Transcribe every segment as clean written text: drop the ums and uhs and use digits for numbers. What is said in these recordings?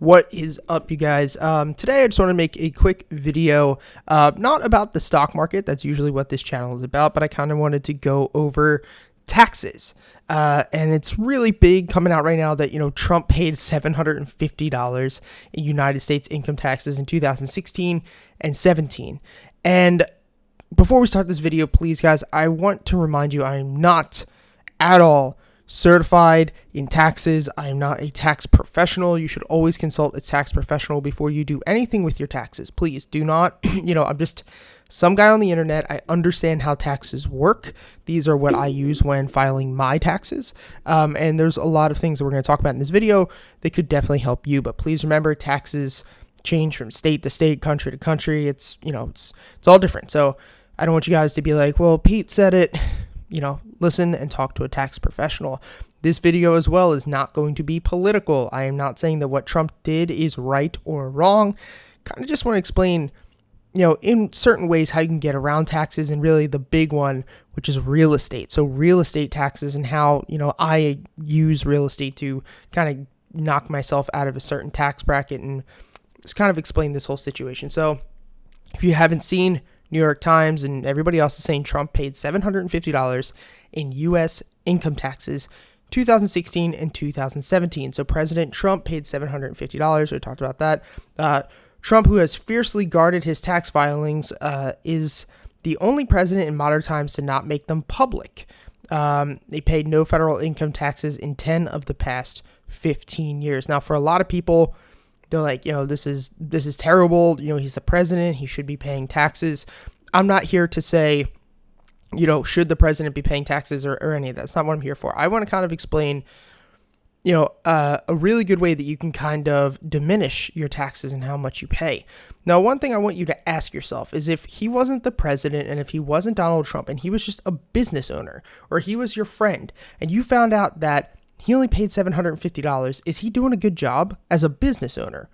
What is up, you guys? Today I just want to make a quick video, not about the stock market. That's usually what this channel is about, but I kind of wanted to go over taxes. And it's really big coming out right now that, Trump paid $750 in United States income taxes in 2016 and 17. And before we start this video, please, guys, I want to remind you I am not at all certified in taxes. I am not a tax professional. You should always consult a tax professional before you do anything with your taxes. Please do not, I'm just some guy on the internet. I understand how taxes work. These are what I use when filing my taxes. And there's a lot of things that we're going to talk about in this video that could definitely help you. But please remember, taxes change from state to state, country to country. It's all different. So I don't want you guys to be like, well, Pete said it. Listen and talk to a tax professional. This video as well is not going to be political. I am not saying that what Trump did is right or wrong. Kind of just want to explain, in certain ways how you can get around taxes, and really the big one, which is real estate. So real estate taxes and how, I use real estate to kind of knock myself out of a certain tax bracket and just kind of explain this whole situation. So if you haven't seen, New York Times and everybody else is saying Trump paid $750 in U.S. income taxes 2016 and 2017. So President Trump paid $750. We talked about that. Trump, who has fiercely guarded his tax filings, is the only president in modern times to not make them public. They paid no federal income taxes in 10 of the past 15 years. Now, for a lot of people, they're like, this is terrible. He's the president. He should be paying taxes. I'm not here to say, should the president be paying taxes or any of that. That's not what I'm here for. I want to kind of explain, a really good way that you can kind of diminish your taxes and how much you pay. Now, one thing I want you to ask yourself is, if he wasn't the president and if he wasn't Donald Trump and he was just a business owner, or he was your friend and you found out that he only paid $750. Is he doing a good job as a business owner?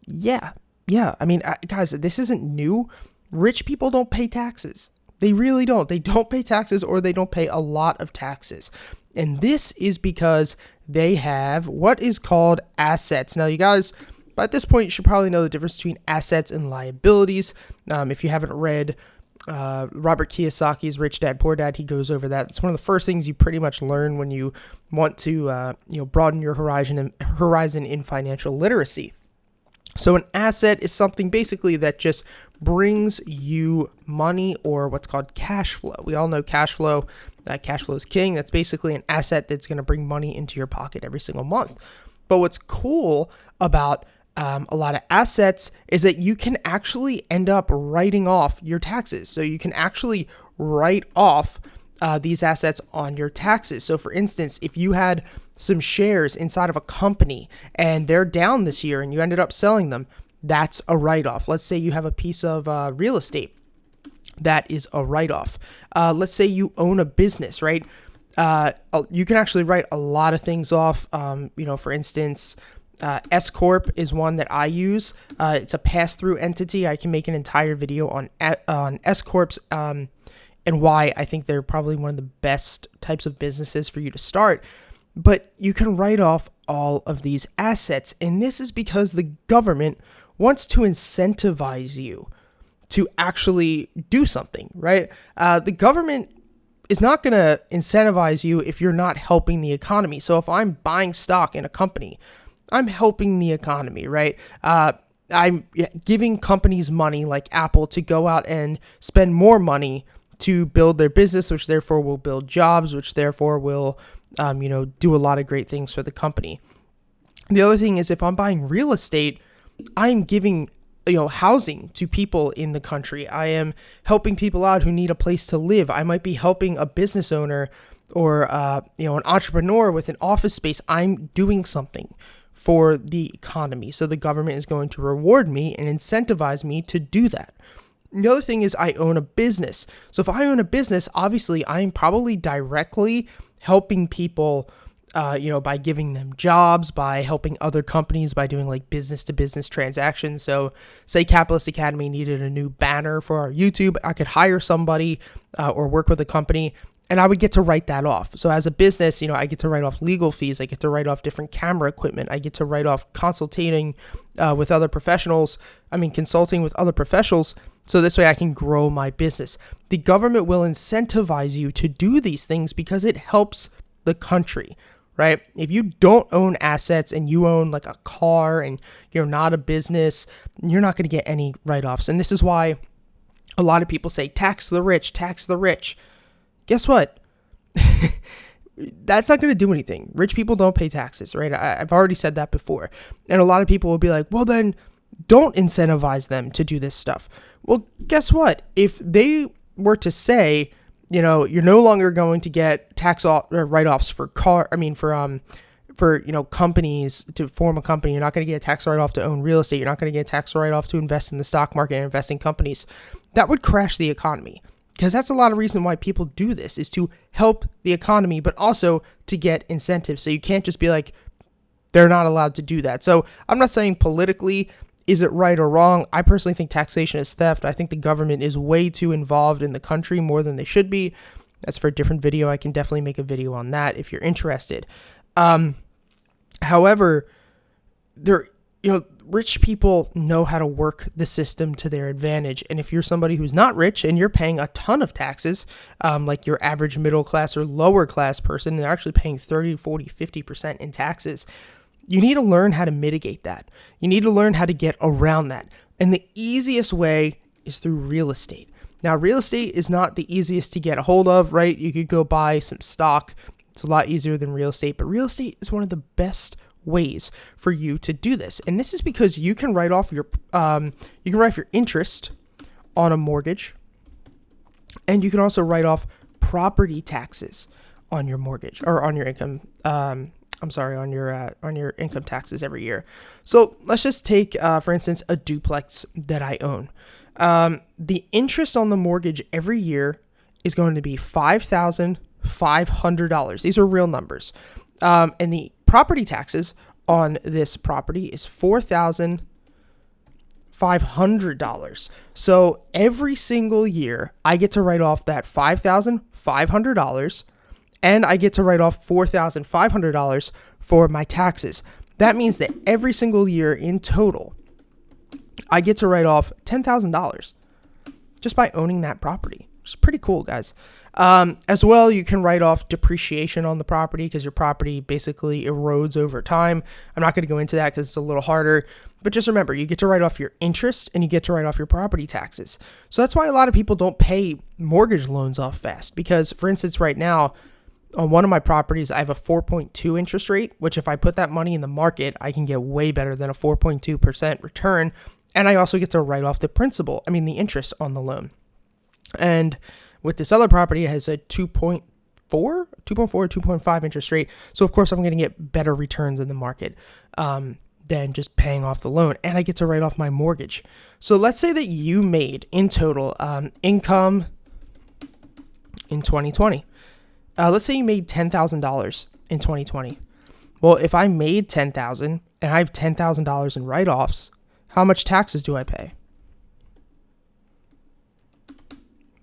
Yeah. I mean, guys, this isn't new. Rich people don't pay taxes. They really don't. They don't pay taxes, or they don't pay a lot of taxes. And this is because they have what is called assets. Now, you guys, by this point, you should probably know the difference between assets and liabilities. If you haven't read Robert Kiyosaki's Rich Dad, Poor Dad, he goes over that. It's one of the first things you pretty much learn when you want to, broaden your horizon in financial literacy. So an asset is something basically that just brings you money, or what's called cash flow. We all know cash flow. Cash flow is king. That's basically an asset that's going to bring money into your pocket every single month. But what's cool about a lot of assets is that you can actually end up writing off your taxes. So you can actually write off these assets on your taxes. So for instance, if you had some shares inside of a company and they're down this year and you ended up selling them, that's a write-off. Let's say you have a piece of real estate. That is a write-off. Let's say you own a business, right? You can actually write a lot of things off. For instance, S Corp is one that I use. It's a pass-through entity. I can make an entire video on S Corps and why I think they're probably one of the best types of businesses for you to start. But you can write off all of these assets, and this is because the government wants to incentivize you to actually do something, right? The government is not going to incentivize you if you're not helping the economy. So if I'm buying stock in a company, I'm helping the economy, right? I'm giving companies money like Apple to go out and spend more money to build their business, which therefore will build jobs, which therefore will, do a lot of great things for the company. The other thing is, if I'm buying real estate, I'm giving, housing to people in the country. I am helping people out who need a place to live. I might be helping a business owner or, an entrepreneur with an office space. I'm doing something for the economy. So the government is going to reward me and incentivize me to do that. The other thing is, I own a business. So if I own a business, obviously I'm probably directly helping people, by giving them jobs, by helping other companies, by doing like business to business transactions. So say Capitalist Academy needed a new banner for our YouTube. I could hire somebody or work with a company and I would get to write that off. So as a business, I get to write off legal fees. I get to write off different camera equipment. I get to write off consulting with other professionals. Consulting with other professionals. So this way I can grow my business. The government will incentivize you to do these things because it helps the country, right? If you don't own assets and you own like a car and you're not a business, you're not going to get any write-offs. And this is why a lot of people say, tax the rich, tax the rich. Guess what? That's not going to do anything. Rich people don't pay taxes, right? I've already said that before. And a lot of people will be like, well, then don't incentivize them to do this stuff. Well, guess what? If they were to say, you're no longer going to get tax write-offs for companies to form a company. You're not going to get a tax write-off to own real estate. You're not going to get a tax write-off to invest in the stock market and invest in companies. That would crash the economy, because that's a lot of reason why people do this, is to help the economy, but also to get incentives. So you can't just be like, they're not allowed to do that. So I'm not saying politically, is it right or wrong? I personally think taxation is theft. I think the government is way too involved in the country, more than they should be. That's for a different video. I can definitely make a video on that if you're interested. However, rich people know how to work the system to their advantage. And if you're somebody who's not rich and you're paying a ton of taxes, like your average middle class or lower class person, they're actually paying 30, 40, 50% in taxes. You need to learn how to mitigate that. You need to learn how to get around that. And the easiest way is through real estate. Now, real estate is not the easiest to get a hold of, right? You could go buy some stock. It's a lot easier than real estate, but real estate is one of the best ways for you to do this. And this is because you can write off your interest on a mortgage, and you can also write off property taxes on your mortgage or on your income. On your income taxes every year. So let's just take, for instance, a duplex that I own. The interest on the mortgage every year is going to be $5,500. These are real numbers. And the property taxes on this property is $4,500. So every single year, I get to write off that $5,500. And I get to write off $4,500 for my taxes. That means that every single year in total, I get to write off $10,000 just by owning that property. It's pretty cool, guys. As well, you can write off depreciation on the property because your property basically erodes over time. I'm not going to go into that because it's a little harder. But just remember, you get to write off your interest and you get to write off your property taxes. So that's why a lot of people don't pay mortgage loans off fast. Because, for instance, right now, on one of my properties, I have a 4.2 interest rate, which if I put that money in the market, I can get way better than a 4.2% return. And I also get to write off the interest on the loan. And with this other property, it has a 2.4 or 2.5 interest rate. So of course I'm going to get better returns in the market than just paying off the loan. And I get to write off my mortgage. So let's say that you made in total income in 2020. Let's say you made $10,000 in 2020. Well, if I made $10,000 and I have $10,000 in write-offs, how much taxes do I pay?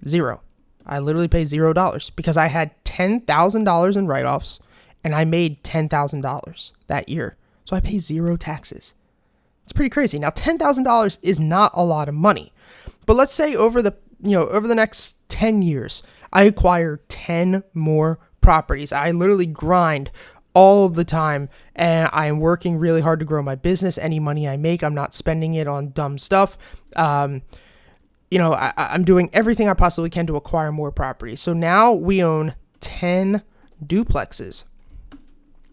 Zero. I literally pay $0 because I had $10,000 in write-offs and I made $10,000 that year. So I pay zero taxes. It's pretty crazy. Now, $10,000 is not a lot of money, but let's say over the next 10 years, I acquire 10 more properties. I literally grind all of the time and I'm working really hard to grow my business. Any money I make, I'm not spending it on dumb stuff. I'm doing everything I possibly can to acquire more properties. So now we own 10 duplexes.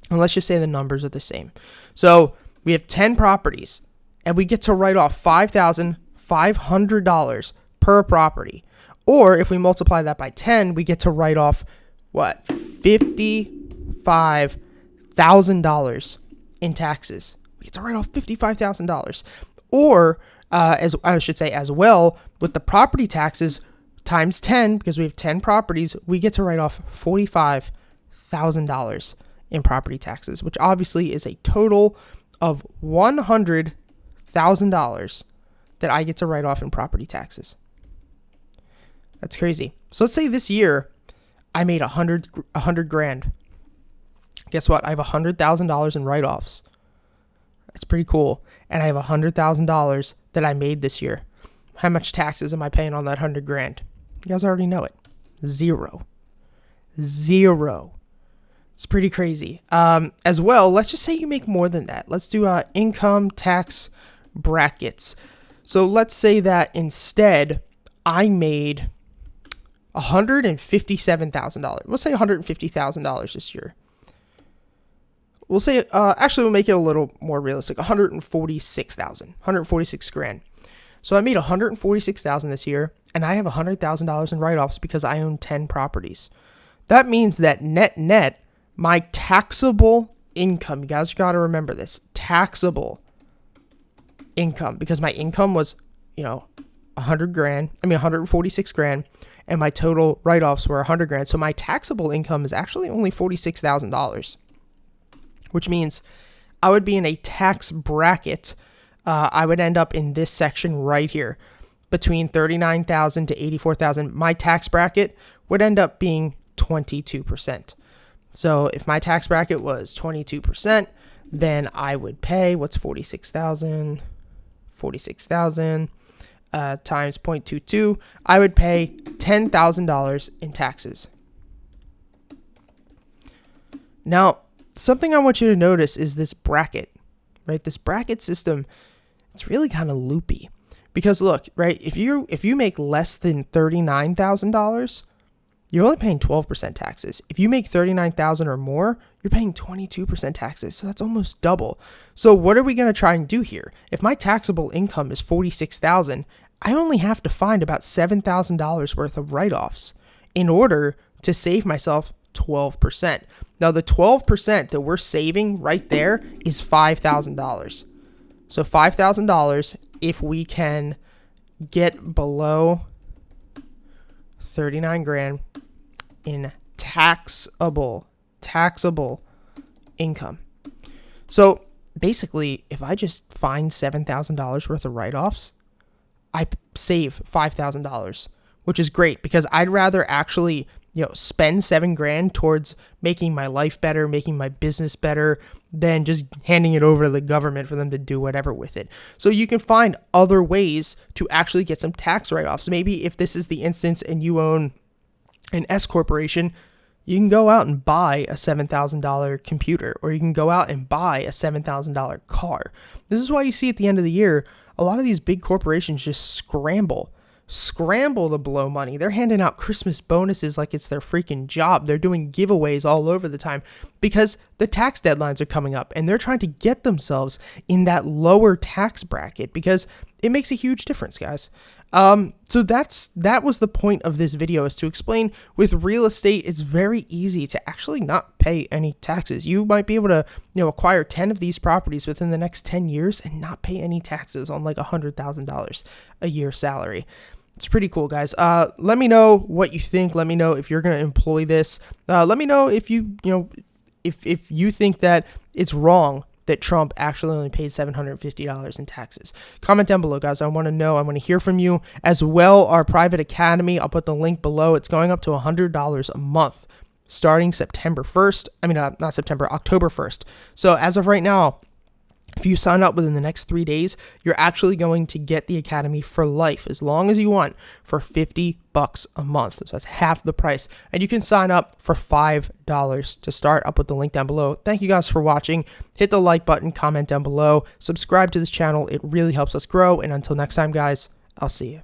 And let's just say the numbers are the same. So we have 10 properties and we get to write off $5,500 per property. Or if we multiply that by 10, we get to write off, $55,000 in taxes. We get to write off $55,000. Or, as well, with the property taxes times 10, because we have 10 properties, we get to write off $45,000 in property taxes, which obviously is a total of $100,000 that I get to write off in property taxes. That's crazy. So let's say this year I made a hundred grand. Guess what? I have $100,000 in write-offs. That's pretty cool. And I have $100,000 that I made this year. How much taxes am I paying on that 100 grand? You guys already know it. Zero. It's pretty crazy. As well, let's just say you make more than that. Let's do income tax brackets. So let's say that instead I made $157,000. We'll say $150,000 this year. We'll say, actually, we'll make it a little more realistic. 146 grand. So I made 146,000 this year, and I have $100,000 in write-offs because I own 10 properties. That means that net, my taxable income, you guys got to remember this, taxable income, because my income was, 146 grand, and my total write-offs were 100 grand. So my taxable income is actually only $46,000, which means I would be in a tax bracket. I would end up in this section right here between 39,000 to 84,000. My tax bracket would end up being 22%. So if my tax bracket was 22%, then I would pay, what's 46,000? 46,000 times 0.22. I would pay $10,000 in taxes. Now, something I want you to notice is this bracket, right? This bracket system, it's really kind of loopy because look, right? If you make less than $39,000, you're only paying 12% taxes. If you make $39,000 or more, you're paying 22% taxes. So that's almost double. So what are we going to try and do here? If my taxable income is $46,000, I only have to find about $7,000 worth of write-offs in order to save myself 12%. Now, the 12% that we're saving right there is $5,000. So $5,000, if we can get below 39 grand in taxable income. So basically, if I just find $7,000 worth of write-offs, I save $5,000, which is great because I'd rather actually spend 7 grand towards making my life better, making my business better, than just handing it over to the government for them to do whatever with it. So you can find other ways to actually get some tax write-offs. Maybe if this is the instance and you own an S corporation, you can go out and buy a $7,000 computer, or you can go out and buy a $7,000 car. This is why you see at the end of the year, a lot of these big corporations just scramble to blow money. They're handing out Christmas bonuses like it's their freaking job. They're doing giveaways all over the time because the tax deadlines are coming up and they're trying to get themselves in that lower tax bracket because it makes a huge difference, guys. So that was the point of this video, is to explain with real estate, it's very easy to actually not pay any taxes. You might be able to, acquire 10 of these properties within the next 10 years and not pay any taxes on like $100,000 a year salary. It's pretty cool, guys. Let me know what you think. Let me know if you're going to employ this. Let me know if if you think that it's wrong that Trump actually only paid $750 in taxes. Comment down below, guys. I want to know. I want to hear from you. As well, our private academy, I'll put the link below. It's going up to $100 a month starting September 1st. Not September, October 1st. So as of right now, if you sign up within the next 3 days, you're actually going to get the academy for life, as long as you want, for $50 a month. So that's half the price. And you can sign up for $5 to start. I'll put the link down below. Thank you guys for watching. Hit the like button, comment down below, subscribe to this channel. It really helps us grow. And until next time, guys, I'll see you.